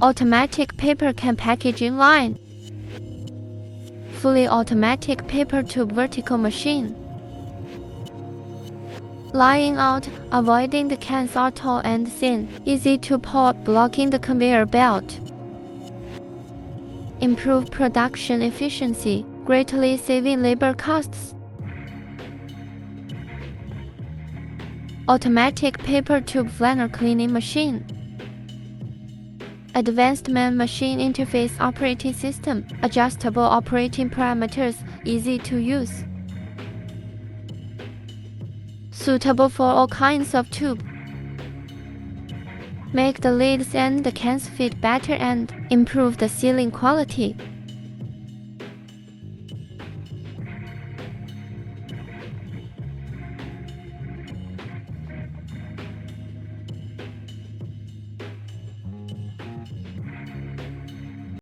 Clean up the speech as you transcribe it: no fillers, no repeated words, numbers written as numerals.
Automatic paper can packaging line. Fully automatic paper tube vertical machine. Lying out, avoiding the cans are tall and thin, easy to pull, blocking the conveyor belt. Improve production efficiency, greatly saving labor costs. Automatic paper tube flanger cleaning machine. Advanced man-machine interface operating system, adjustable operating parameters, easy to use. Suitable for all kinds of tube. Make the lids and the cans fit better and improve the sealing quality.